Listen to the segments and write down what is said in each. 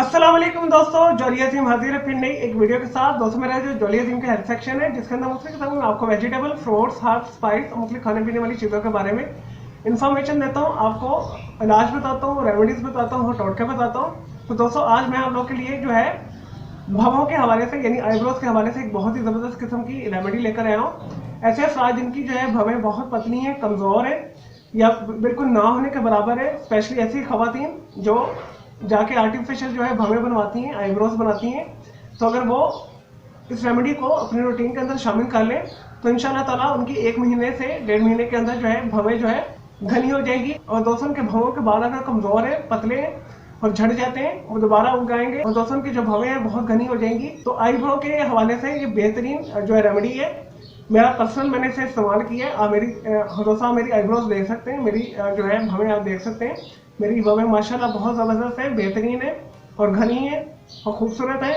अस्सलाम वालेकुम दोस्तों, जॉली अजीम हाजिर है फिर नई एक वीडियो के साथ। दोस्तों मेरा जो जॉली अजीम का हेल्थ सेक्शन है जिसके अंदर मुख्तलिफ किस्म में आपको वेजिटेबल, फ्रूट्स, हर्ब, स्पाइस और मुख्तलिफ खाने पीने वाली चीज़ों के बारे में इन्फॉर्मेशन देता हूँ। आपको इलाज बताता हूँ, रेमेडीज बताता हूँ, टोटके बताता हूँ। तो दोस्तों आज मैं आप लोग के लिए जो है भवों के हवाले से यानी आईब्रोज के हवाले से एक बहुत ही ज़बरदस्त किस्म की रेमेडी लेकर आया हूँ। ऐसे अफराद जिनकी जो है भवें बहुत पतली हैं, कमज़ोर है या बिल्कुल ना होने के बराबर है, स्पेशली ऐसी खवातीन जो जाके आर्टिफिशियल जो है भवें बनवाती हैं, आईब्रोज बनाती हैं, तो अगर वो इस रेमेडी को अपने रूटीन के अंदर शामिल कर लें तो इंशाल्लाह ताला उनकी 1 महीने से 1.5 महीने के अंदर जो है भवें जो है घनी हो जाएगी। और दोस्तों के भवों के बाल अगर कमज़ोर है, पतले हैं और झड़ जाते हैं, वो दोबारा उग आएंगे और दोस्तों की जो भवें हैं बहुत घनी हो जाएंगी। तो आईब्रो के हवाले से ये बेहतरीन जो है रेमेडी है। मेरा पर्सनल मैंने इसे इस्तेमाल किया है। आप मेरी दोस्तों मेरी आईब्रोज देख सकते हैं, मेरी जो है भवें आप देख सकते हैं। मेरी भवें माशाल्लाह बहुत ज़बरदस्त है, बेहतरीन है और घनी है और खूबसूरत है।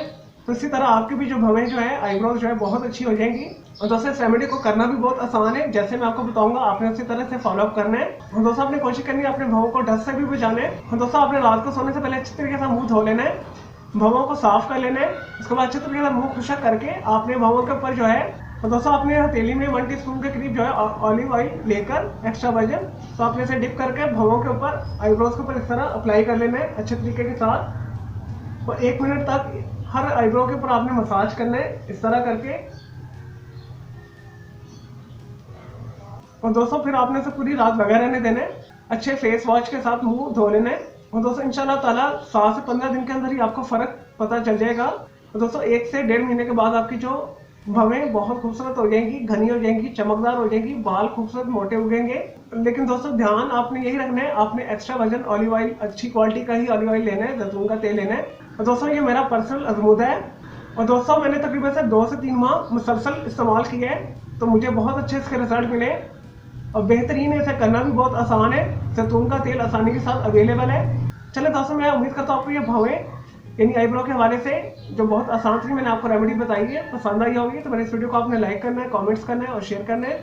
तो इसी तरह आपकी भी जो भवें जो है आईब्रोज जो है बहुत अच्छी हो जाएंगी। और दोस्तों इस रेमेडी को करना भी बहुत आसान है, जैसे मैं आपको बताऊंगा आपने उसी तरह से फॉलोअप करना है। और दोस्तों आपने कोशिश करनी है अपने भवों को डस्ट से भी बचाना है। और दोस्तों आपने रात को सोने से पहले अच्छी तरीके से मुंह धो लेना है, भवों को साफ कर लेना है। उसके बाद अच्छे तरीके से मुंह खुशक करके आपने भवों के ऊपर जो है तो दोस्तों आपने हथेली में 1 टीस्पून के करीब जो है ऑलिव ऑयल लेकर एक्स्ट्रा वर्जन, तो आपने इसे डिप करके भवों के ऊपर आईब्रोज के ऊपर इस तरह अप्लाई कर लेना है अच्छे तरीके के साथ। और 1 मिनट तक हर आईब्रो के ऊपर आपने मसाज करना है इस तरह करके। और दोस्तों फिर आपने इसे पूरी रात लगा रहने देना है, अच्छे फेस वॉश के साथ मुंह धो लेना है। और दोस्तों इंशाल्लाह ताला 7 से 15 दिन के अंदर ही आपको फर्क पता चल जाएगा। और दोस्तों 1 से 1.5 महीने के बाद आपकी जो भवें बहुत खूबसूरत हो जाएंगी, घनी हो जाएंगी, चमकदार हो जाएंगी, बाल खूबसूरत मोटे उगेंगे। लेकिन दोस्तों ध्यान आपने यही रखना है, आपने एक्स्ट्रा वर्जन ऑलिव ऑयल, अच्छी क्वालिटी का ही ऑलिव ऑयल लेना है, जैतून का तेल लेना है। और दोस्तों ये मेरा पर्सनल अजमुदा है और दोस्तों मैंने तकरीबन से 2 से 3 माह मुसलसल इस्तेमाल किया है, तो मुझे बहुत अच्छे इसके रिजल्ट मिले और बेहतरीन है। इसे करना भी बहुत आसान है, जैतून का तेल आसानी के साथ अवेलेबल है। चले दोस्तों मैं उम्मीद करता हूँ आपको ये भवें यानी आईब्रो के हवाले से जो बहुत आसान थी मैंने आपको रेमेडी बताई है पसंद आई होगी। तो मेरे इस वीडियो को आपने लाइक करना है, कमेंट्स करना है और शेयर करना है,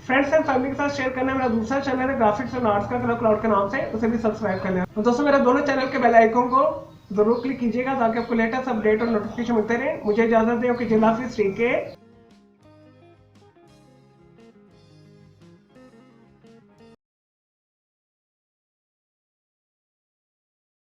फ्रेंड्स एंड फैमिली के साथ शेयर करना है। मेरा दूसरा चैनल है ग्राफिक्स एंड आर्ट्स का क्लाउड के नाम से, उसे भी सब्सक्राइब करना है। तो दोस्तों मेरे दोनों चैनल के बेल आइकन को जरूर क्लिक कीजिएगा ताकि आपको लेटेस्ट अपडेट और नोटिफिकेशन मिलते रहे। मुझे इजाजत दें, ओके, जिला हाफिज़, ठीक है।